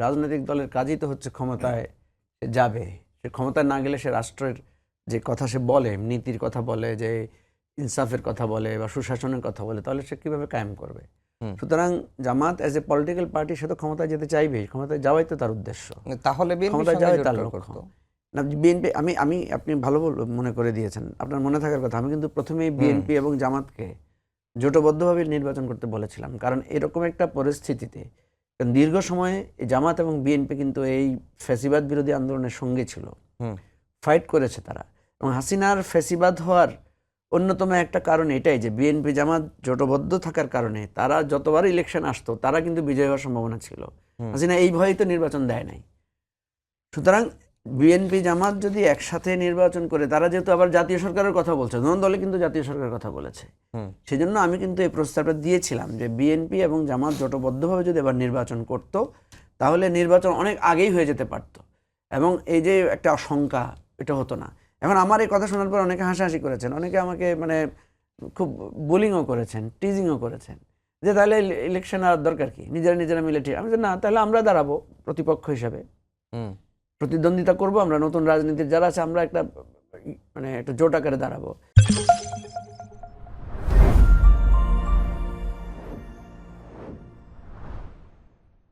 রাজনৈতিক দলের কাজই তো হচ্ছে ক্ষমতায় যাবে, সে ক্ষমতায় না গেলে সে রাষ্ট্রের যে কথা সে বলে, নীতির কথা বলে, যে ইনসাফের কথা বলে বা সুশাসনের কথা বলে, তাহলে সে কীভাবে কায়েম করবে? সুতরাং জামাত অ্যাজ এ পলিটিক্যাল পার্টি সে তো ক্ষমতায় যেতে চাইবেই, ক্ষমতায় যাওয়াই তো তার উদ্দেশ্য। তাহলে ক্ষমতায় যাওয়াই তার লক্ষ্য না। বিএনপি আমি আপনি ভালো মনে করে দিয়েছেন, আপনার মনে থাকার কথা, আমি কিন্তু প্রথমেই বিএনপি এবং জামাতকে জোটবদ্ধভাবে নির্বাচন করতে বলেছিলাম। কারণ এরকম একটা পরিস্থিতিতে দীর্ঘ সময়ে জামাত এবং বিএনপি কিন্তু এই ফ্যাসিবাদ বিরোধী আন্দোলনের সঙ্গে ছিল, ফাইট করেছে তারা। এবং হাসিনার ফ্যাসিবাদ হওয়ার অন্যতম একটা কারণ এটাই যে বিএনপি জামাত জোটবদ্ধ থাকার কারণে তারা যতবার ইলেকশন আসতো তারা কিন্তু বিজয় হওয়ার সম্ভাবনা ছিল। হাসিনা এই ভয়েই তো নির্বাচন দেয় নাই। সুতরাং বিএনপি জামাত যদি একসাথে নির্বাচন করে, তারা যেহেতু আবার জাতীয় সরকারের কথা বলছে, ধরুন দলে কিন্তু জাতীয় সরকারের কথা বলেছে, সেজন্য আমি কিন্তু এই প্রস্তাবটা দিয়েছিলাম যে বিএনপি এবং জামাত জোটবদ্ধভাবে যদি এবার নির্বাচন করত, তাহলে নির্বাচন অনেক আগেই হয়ে যেতে পারত এবং এই যে একটা আশঙ্কা, এটা হতো না। এখন আমার এই কথা শোনার পর অনেকে হাসাহাসি করেছেন, অনেকে আমাকে মানে খুব বুলিংও করেছেন, টিজিংও করেছেন যে তাহলে ইলেকশন আর দরকার কি, নিজেরা মিলে ঠিক। আমি না, তাহলে আমরা দাঁড়াবো প্রতিপক্ষ হিসাবে, প্রতিদ্বন্দ্বিতা করব আমরা, নতুন রাজনীতির যারা আছে আমরা একটা জোট আকারে দাঁড়াবো।